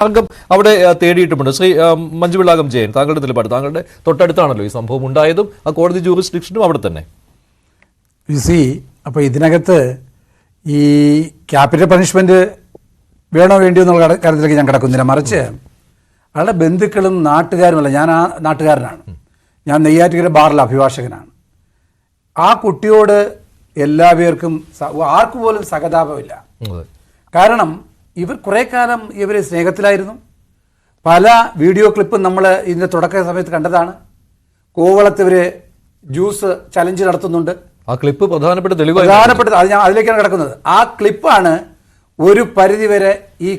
അംഗം അവിടെ തേടിയിട്ടുമുണ്ട്. ശ്രീ മഞ്ജുവിളാകം ജയൻ, താങ്കളുടെ നിലപാട്, താങ്കളുടെ തൊട്ടടുത്താണല്ലോ ഈ സംഭവം ഉണ്ടായതും ആ കോടതി ജൂറിസ്ഡിക്ഷനും അവിടെ തന്നെ. അപ്പോൾ ഇതിനകത്ത് ഈ ക്യാപിറ്റൽ പണിഷ്മെന്റ് വേണോ വേണ്ടിയോ എന്നുള്ള കാര്യത്തിലേക്ക് ഞാൻ കിടക്കുന്നില്ല. മറിച്ച് അയാളുടെ ബന്ധുക്കളും നാട്ടുകാരുമല്ല, ഞാൻ ആ നാട്ടുകാരനാണ്, ഞാൻ നെയ്യാറ്റിക്കര ബാറിലെ അഭിഭാഷകനാണ്. ആ കുട്ടിയോട് എല്ലാവർക്കും ആർക്കുപോലും സഹതാപമില്ല. കാരണം ഇവർ കുറേ കാലം ഇവർ സ്നേഹത്തിലായിരുന്നു. പല വീഡിയോ ക്ലിപ്പും നമ്മൾ ഇതിൻ്റെ തുടക്ക സമയത്ത് കണ്ടതാണ്. കോവളത്ത് ഇവർ ജ്യൂസ് ചലഞ്ച് നടത്തുന്നുണ്ട്. ആ ക്ലിപ്പ് പ്രധാനപ്പെട്ടത് അത് ഞാൻ അതിലേക്കാണ് കിടക്കുന്നത്. ആ ക്ലിപ്പാണ് ഒരു പരിധിവരെ ഈ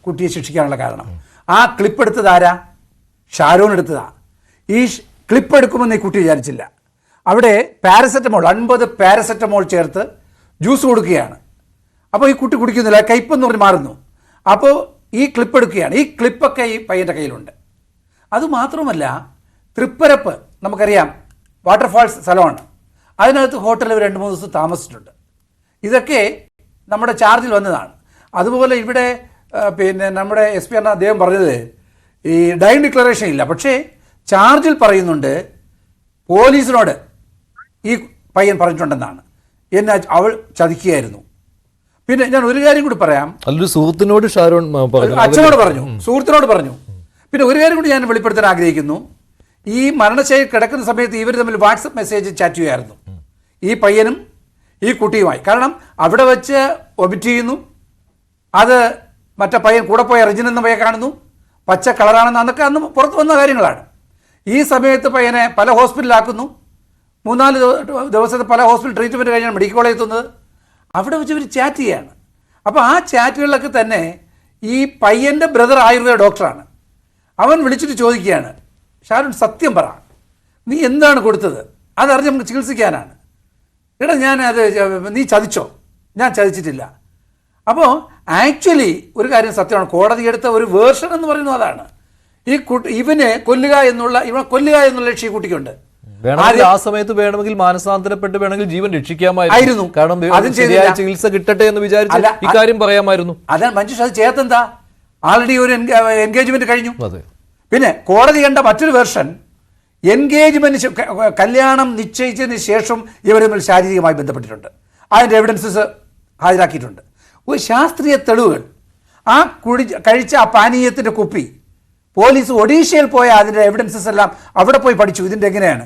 കുട്ടിയെ ശിക്ഷിക്കാനുള്ള കാരണം. ആ ക്ലിപ്പ് എടുത്തത് ആരാ? ഷാരോൺ എടുത്തതാ. ഈ ക്ലിപ്പ് എടുക്കുമെന്ന് ഈ കുട്ടി വിചാരിച്ചില്ല. അവിടെ പാരസെറ്റമോൾ 50 പാരസെറ്റമോൾ ചേർത്ത് ജ്യൂസ് കൊടുക്കുകയാണ്. അപ്പോൾ ഈ കുട്ടി കുടിക്കുന്നില്ല, കയ്പെന്ന് പറഞ്ഞ് മാറുന്നു. അപ്പോൾ ഈ ക്ലിപ്പ് എടുക്കുകയാണ്. ഈ ക്ലിപ്പൊക്കെ ഈ പയ്യൻ്റെ കയ്യിലുണ്ട്. അതുമാത്രമല്ല, തൃപ്പരപ്പ് നമുക്കറിയാം, വാട്ടർഫാൾസ് സ്ഥലമാണ്. അതിനകത്ത് ഹോട്ടലിൽ 2-3 ദിവസം താമസിച്ചിട്ടുണ്ട്. ഇതൊക്കെ നമ്മുടെ ചാർജിൽ വന്നതാണ്. അതുപോലെ ഇവിടെ നമ്മുടെ എസ് പി അദ്ദേഹം പറഞ്ഞത് ഈ ഡൈൻ ഡിക്ലറേഷൻ ഇല്ല, പക്ഷേ ചാർജിൽ പറയുന്നുണ്ട് പോലീസിനോട് ഈ പയ്യൻ പറഞ്ഞിട്ടുണ്ടെന്നാണ്. എന്നെ അവൾ ചതിക്കുകയായിരുന്നു. പിന്നെ ഞാൻ ഒരു കാര്യം കൂടി പറയാം. സുഹൃത്തിനോട് ഷാരോൺ അച്ഛനോട് പറഞ്ഞു, സുഹൃത്തിനോട് പറഞ്ഞു. പിന്നെ ഒരു കാര്യം കൂടി ഞാൻ വെളിപ്പെടുത്താൻ ആഗ്രഹിക്കുന്നു. ഈ മരണശൈലി കിടക്കുന്ന സമയത്ത് ഇവർ തമ്മിൽ വാട്സപ്പ് മെസ്സേജ് ചാറ്റ് ചെയ്യുമായിരുന്നു, ഈ പയ്യനും ഈ കുട്ടിയുമായി. കാരണം അവിടെ വെച്ച് ഒമിറ്റ് ചെയ്യുന്നു, അത് മറ്റേ പയ്യൻ കൂടെ പോയ റിജിൻ എന്ന പയ്യെ കാണുന്നു, പച്ച കളറാണെന്ന് അന്നൊക്കെ അന്ന് പുറത്ത് വന്ന കാര്യങ്ങളാണ്. ഈ സമയത്ത് പയ്യനെ പല ഹോസ്പിറ്റലിലാക്കുന്നു. 3-4 ദിവസത്തെ പല ഹോസ്പിറ്റൽ ട്രീറ്റ്മെൻറ്റ് കഴിഞ്ഞാണ് മെഡിക്കൽ കോളേജ് എത്തുന്നത്. അവിടെ വെച്ച് ഇവർ ചാറ്റ് ചെയ്യുകയാണ്. അപ്പോൾ ആ ചാറ്റുകളിലൊക്കെ തന്നെ ഈ പയ്യൻ്റെ ബ്രദർ ആയുർവേദ ഡോക്ടറാണ്. അവൻ വിളിച്ചിട്ട് ചോദിക്കുകയാണ്, ഷാരോൺ സത്യം പറ, നീ എന്താണ് കൊടുത്തത്? അതറിഞ്ഞ് നമുക്ക് ചികിത്സിക്കാനാണ്. എടാ നീ ചതിച്ചോ? ഞാൻ ചതിച്ചിട്ടില്ല. അപ്പോൾ ആക്ച്വലി ഒരു കാര്യം സത്യമാണ്, കോടതി എടുത്ത ഒരു വേർഷൻ എന്ന് പറയുന്നത് അതാണ്. ഈ ഇവനെ കൊല്ലുക എന്നുള്ള ലക്ഷ്യം ഈ കുട്ടിക്കുണ്ട്. ആ സമയത്ത് വേണമെങ്കിൽ മാനസാന്തരപ്പെട്ട് വേണമെങ്കിൽ ജീവൻ രക്ഷിക്കാമായിരുന്നു. കാരണം ശരിയായ ചികിത്സ കിട്ടട്ടെ എന്ന് വിചാരിച്ച് ഇക്കാര്യം പറയാമായിരുന്നു. അതാണ് മഞ്ജുഷ, അത് ചേർത്തെന്താ, ആൾറെഡി ഒരു എൻഗേജ്മെന്റ് കഴിഞ്ഞു. പിന്നെ കോടതി കണ്ട മറ്റൊരു വേർഷൻ, എൻഗേജ്മെന്റ് കല്യാണം നിശ്ചയിച്ചതിന് ശേഷം ഇവർ തമ്മിൽ ശാരീരികമായി ബന്ധപ്പെട്ടിട്ടുണ്ട്. അതിൻ്റെ എവിഡൻസസ് ഹാജരാക്കിയിട്ടുണ്ട്. ഒരു ശാസ്ത്രീയ തെളിവുകൾ. ആ കഴിച്ച ആ പാനീയത്തിൻ്റെ കുപ്പി പോലീസ് ഒഡീഷയിൽ പോയ അതിൻ്റെ എവിഡൻസസ് എല്ലാം അവിടെ പോയി പഠിച്ചു. ഇതിൻ്റെ എങ്ങനെയാണ്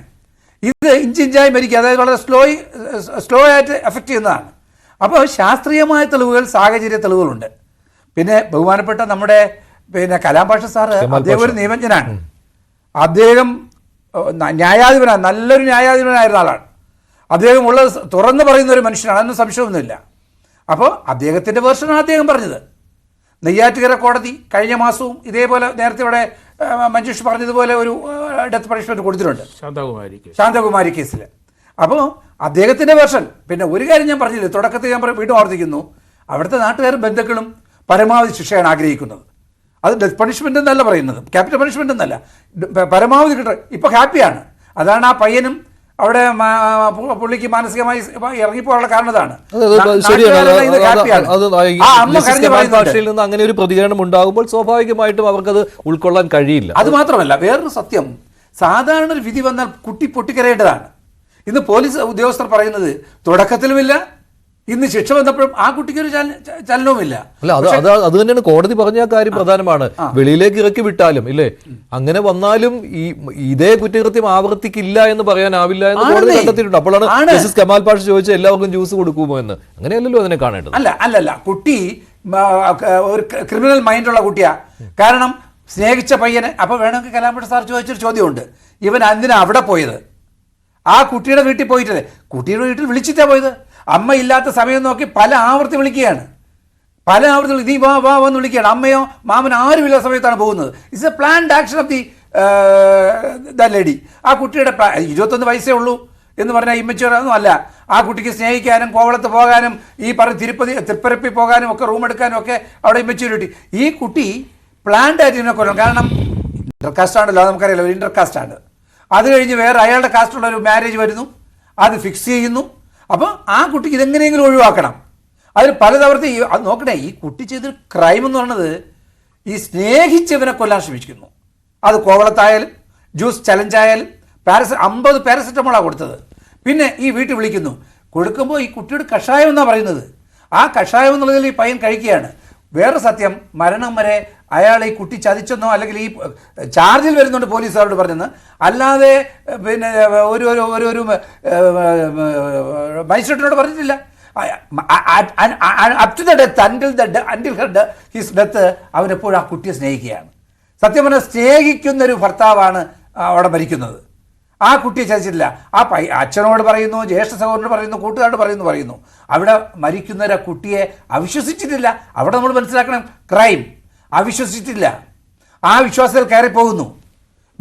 ഇത് ഇഞ്ചിഞ്ചായി മരിക്കുക, അതായത് വളരെ സ്ലോ ആയിട്ട് എഫക്റ്റ് ചെയ്യുന്നതാണ്. അപ്പോൾ ശാസ്ത്രീയമായ തെളിവുകൾ, സാഹചര്യ തെളിവുകളുണ്ട്. പിന്നെ ബഹുമാനപ്പെട്ട നമ്മുടെ കലാം പാഷ സാറ്, അദ്ദേഹം ഒരു നിയമജ്ഞനാണ്. അദ്ദേഹം ന്യായാധിപനാണ്, നല്ലൊരു ന്യായാധിപനായിരുന്ന ആളാണ്. അദ്ദേഹം ഉള്ളത് തുറന്നു പറയുന്ന ഒരു മനുഷ്യനാണ്, അതൊന്നും സംശയമൊന്നുമില്ല. അപ്പോൾ അദ്ദേഹത്തിൻ്റെ വേർഷനാണ് അദ്ദേഹം പറഞ്ഞത്. നെയ്യാറ്റുകര കോടതി കഴിഞ്ഞ മാസവും ഇതേപോലെ നേരത്തെ ഇവിടെ മഞ്ജുഷ് പറഞ്ഞതുപോലെ ഒരു ഡെത്ത് പണിഷ്മെന്റ് കൊടുത്തിട്ടുണ്ട്, ശാന്തകുമാരി കേസിൽ. അപ്പോൾ അദ്ദേഹത്തിൻ്റെ വേർഷൻ. പിന്നെ ഒരു കാര്യം ഞാൻ പറഞ്ഞില്ലേ, തുടക്കത്തിൽ ഞാൻ വീണ്ടും ആവർത്തിക്കുന്നു, അവിടുത്തെ നാട്ടുകാരും ബന്ധുക്കളും പരമാവധി ശിക്ഷയാണ് ആഗ്രഹിക്കുന്നത്. അത് ഡെത്ത് പണിഷ്മെന്റ് എന്നല്ല പറയുന്നത്, ക്യാപിറ്റൽ പണിഷ്മെന്റ് എന്നല്ല, പരമാവധി കിട്ടും. ഇപ്പോൾ ഹാപ്പിയാണ്. അതാണ് ആ പയ്യനും അവിടെ പുള്ളിക്ക് മാനസികമായി ഇറങ്ങിപ്പോകാനുള്ള കാരണം അതാണ്. ഭാഷയിൽ നിന്ന് അങ്ങനെ ഒരു പ്രതികരണം ഉണ്ടാകുമ്പോൾ സ്വാഭാവികമായിട്ടും അവർക്കത് ഉൾക്കൊള്ളാൻ കഴിയില്ല. അത് മാത്രമല്ല, വേറൊരു സത്യം, സാധാരണ ഒരു വിധി വന്നാൽ കുട്ടി പൊട്ടിക്കരയേണ്ടതാണ്. ഇന്ന് പോലീസ് ഉദ്യോഗസ്ഥർ പറയുന്നത് തുടക്കത്തിലുമില്ല, ഇന്ന് ശിക്ഷ വന്നപ്പോഴും ആ കുട്ടിക്ക് ഒരു ചലനവുമില്ല. അല്ല, അത് തന്നെയാണ് കോടതി പറഞ്ഞ കാര്യം പ്രധാനമാണ്. വെളിയിലേക്ക് ഇറക്കി വിട്ടാലും ഇല്ലേ, അങ്ങനെ വന്നാലും ഇതേ കുറ്റകൃത്യം ആവർത്തിക്കില്ല എന്ന് പറയാനാവില്ല എന്ന് കോടതി കണ്ടെത്തിയിട്ടുണ്ട്. അപ്പോഴാണ് ജസ്റ്റിസ് കമാൽ പാഷ ചോദിച്ചത് എല്ലാവർക്കും ജ്യൂസ് കൊടുക്കുമോ എന്ന്. അങ്ങനെയല്ലല്ലോ അതിനെ കാണേണ്ടത്. അല്ലല്ല, കുട്ടി ഒരു ക്രിമിനൽ മൈൻഡുള്ള കുട്ടിയാ. കാരണം സ്നേഹിച്ച പയ്യനെ. അപ്പോൾ വേണമെങ്കിൽ കലാം പാഷ സാർ ചോദിച്ചൊരു ചോദ്യമുണ്ട്, ഇവൻ എന്തിനാ അവിടെ പോയത്? ആ കുട്ടിയുടെ വീട്ടിൽ പോയിട്ടല്ലേ, കുട്ടിയുടെ വീട്ടിൽ വിളിച്ചിട്ടാ പോയത്. അമ്മ ഇല്ലാത്ത സമയം നോക്കി പല ആവർത്തി വിളിക്കുകയാണ്, നീ വാ വാ എന്ന് വിളിക്കുകയാണ്. അമ്മയോ മാമൻ ആരുമില്ലാത്ത സമയത്താണ് പോകുന്നത്. It's A planned action of the lady. ആ കുട്ടിയുടെ 21 വയസ്സേ ഉള്ളൂ എന്ന് പറഞ്ഞാൽ ഇമ്മച്ചുവരൊന്നും അല്ല. ആ കുട്ടിക്ക് സ്നേഹിക്കാനും കോവളത്ത് പോകാനും ഈ തൃപ്പരപ്പി പോകാനും ഒക്കെ റൂം എടുക്കാനും ഒക്കെ അവിടെ ഇമ്മച്ചുരിറ്റി. ഈ കുട്ടി പ്ലാൻഡ് ആയിട്ട് ഇതിനെ കൊല്ലണം. കാരണം ഇന്റർകാസ്റ്റ് ആണല്ലോ, നമുക്കറിയാലോ, ഒരു ഇന്റർകാസ്റ്റ് ആണ്. അത് കഴിഞ്ഞ് വേറെ അയാളുടെ കാസ്റ്റുള്ള ഒരു മാരേജ് വരുന്നു, അത് ഫിക്സ് ചെയ്യുന്നു. അപ്പോൾ ആ കുട്ടിക്ക് ഇതെങ്ങനെയെങ്കിലും ഒഴിവാക്കണം. അതിൽ പലതവണത്തെ അത് നോക്കണേ, ഈ കുട്ടി ചെയ്തൊരു ക്രൈം എന്ന് പറയുന്നത് ഈ സ്നേഹിച്ചവനെ കൊല്ലാൻ ശ്രമിക്കുന്നു. അത് കോവളത്തായാലും ജ്യൂസ് ചലഞ്ചായാലും 50 പാരസെറ്റമോളാണ് കൊടുത്തത്. പിന്നെ ഈ വീട്ടിൽ വിളിക്കുന്നു, കൊടുക്കുമ്പോൾ ഈ കുട്ടിയുടെ കഷായം എന്നാണ് പറയുന്നത്. ആ കഷായം എന്നുള്ളതിൽ ഈ പയ്യൻ കഴിക്കുകയാണ്. വേറെ സത്യം, മരണം വരെ അയാൾ ഈ കുട്ടി ചതിച്ചെന്നോ അല്ലെങ്കിൽ ഈ ചാർജിൽ വരുന്നുണ്ട് പോലീസുകാരോട് പറഞ്ഞെന്ന്, അല്ലാതെ പിന്നെ ഒരു ഒരു ഒരു മജിസ്ട്രേറ്റിനോട് പറഞ്ഞിട്ടില്ല. Up to the death, until his death അവനെപ്പോഴും ആ കുട്ടിയെ സ്നേഹിക്കുകയാണ്. സത്യം പറഞ്ഞാൽ സ്നേഹിക്കുന്നൊരു ഭർത്താവാണ് അവിടെ മരിക്കുന്നത്. ആ കുട്ടിയെ ചതിച്ചിട്ടില്ല. ആ അച്ഛനോട് പറയുന്നു, ജ്യേഷ്ഠ സഹോദരനോട് പറയുന്നു, കൂട്ടുകാരോട് പറയുന്നു. അവിടെ മരിക്കുന്നവരെ കുട്ടിയെ അവിശ്വസിച്ചിട്ടില്ല. അവിടെ നമ്മൾ മനസ്സിലാക്കണം, ക്രൈം അവിശ്വസിച്ചിട്ടില്ല. ആ വിശ്വാസത്തിൽ കയറിപ്പോകുന്നു.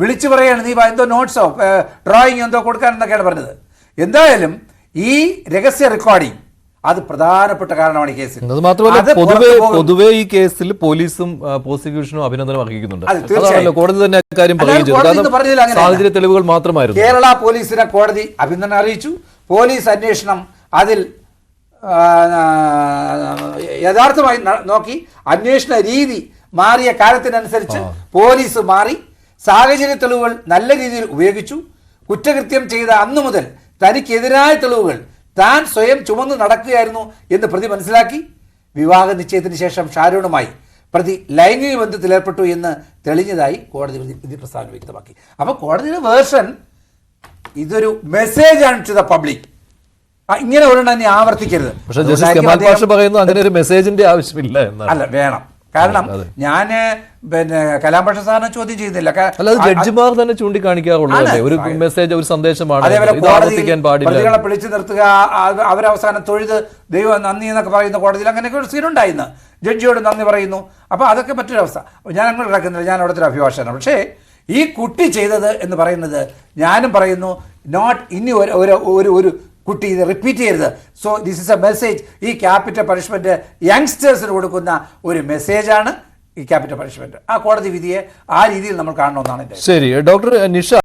വിളിച്ചു പറയാണ്, നീ എന്തോ നോട്ട്സോ ഡ്രോയിങ് എന്തോ കൊടുക്കാനെന്നൊക്കെയാണ് പറഞ്ഞത്. എന്തായാലും ഈ രഹസ്യ റെക്കോർഡിംഗ് അത് പ്രധാനപ്പെട്ട കാരണമാണ് ഈ കേസിൽ. അത് മാത്രമല്ല, പൊതുവെ ഈ കേസിൽ പോലീസും പ്രോസിക്യൂഷനും അഭിനന്ദനം അർഹിക്കുന്നുണ്ട്. കോടതി തന്നെ കാര്യം സാഹചര്യ തെളിവുകൾ മാത്രമായിരുന്നു. കേരള പോലീസിനെ കോടതി അഭിനന്ദനം അറിയിച്ചു. പോലീസ് അന്വേഷണം അതിൽ യഥാർത്ഥമായി നോക്കി, അന്വേഷണ രീതി മാറിയ കാലത്തിനനുസരിച്ച് പോലീസ് മാറി, സാഹചര്യ തെളിവുകൾ നല്ല രീതിയിൽ ഉപയോഗിച്ചു. കുറ്റകൃത്യം ചെയ്ത അന്നു മുതൽ തനിക്കെതിരായ തെളിവുകൾ താൻ സ്വയം ചുമന്ന് നടക്കുകയായിരുന്നു എന്ന് പ്രതി മനസ്സിലാക്കി. വിവാഹ നിശ്ചയത്തിന് ശേഷം ഷാരൂണുമായി പ്രതി ലൈംഗിക ബന്ധത്തിൽ ഏർപ്പെട്ടു എന്ന് തെളിഞ്ഞതായി കോടതി വിധി പ്രസ്താവന വ്യക്തമാക്കി. അപ്പോൾ കോടതിയുടെ വേർഷൻ ഇതൊരു മെസ്സേജാണ് ടു ദ പബ്ലിക്. ഇങ്ങനെ ഒരെണ്ണം തന്നെ ആവർത്തിക്കരുത്. പക്ഷേ ജസ്റ്റിസ് കമാൽ പാഷ പറയുന്നു അങ്ങനെ ഒരു മെസ്സേജിന്റെ ആവശ്യമില്ല എന്നാണ്. അല്ല, വേണം. കാരണം ഞാൻ പിന്നെ കലാം പാഷ സാറിനെ ചോദ്യം ചെയ്യുന്നില്ല. ജഡ്ജിമാർ തന്നെ ചൂണ്ടിക്കാണിക്കാറുള്ളത് ഒരു മെസ്സേജ്, ഒരു സന്ദേശമാണ്. അതേപോലെ പ്രതികളെ പിടിച്ചു നിർത്തുക, അവരവസാനം തൊഴുത് ദൈവം നന്ദി എന്നൊക്കെ പറയുന്ന കോടതിയിൽ അങ്ങനെയൊക്കെ ഒരു സീനുണ്ടായിരുന്നു. ജഡ്ജിയോട് നന്ദി പറയുന്നു. അപ്പോൾ അതൊക്കെ മറ്റൊരവസ്ഥ. ഞാൻ അങ്ങനെ ഇറക്കുന്നില്ല, ഞാൻ അവിടുത്തെ ഒരു അഭിഭാഷകനാണ്. പക്ഷേ ഈ കുട്ടി ചെയ്തത് എന്ന് പറയുന്നത്, ഞാനും പറയുന്നു, നോട്ട് ഇനി ഒരു കുട്ടി ഇത് റിപ്പീറ്റ് ചെയ്യരുത്. So this is A message. ഈ ക്യാപിറ്റൽ പണിഷ്മെൻറ്റ് യങ്സ്റ്റേഴ്സിന് കൊടുക്കുന്ന ഒരു മെസ്സേജാണ് ഈ ക്യാപിറ്റൽ പണിഷ്മെൻറ്റ്. ആ കോടതി വിധിയെ ആ രീതിയിൽ നമ്മൾ കാണണമെന്നാണ് എൻ്റെ. ശരി, ഡോക്ടർ നിഷ.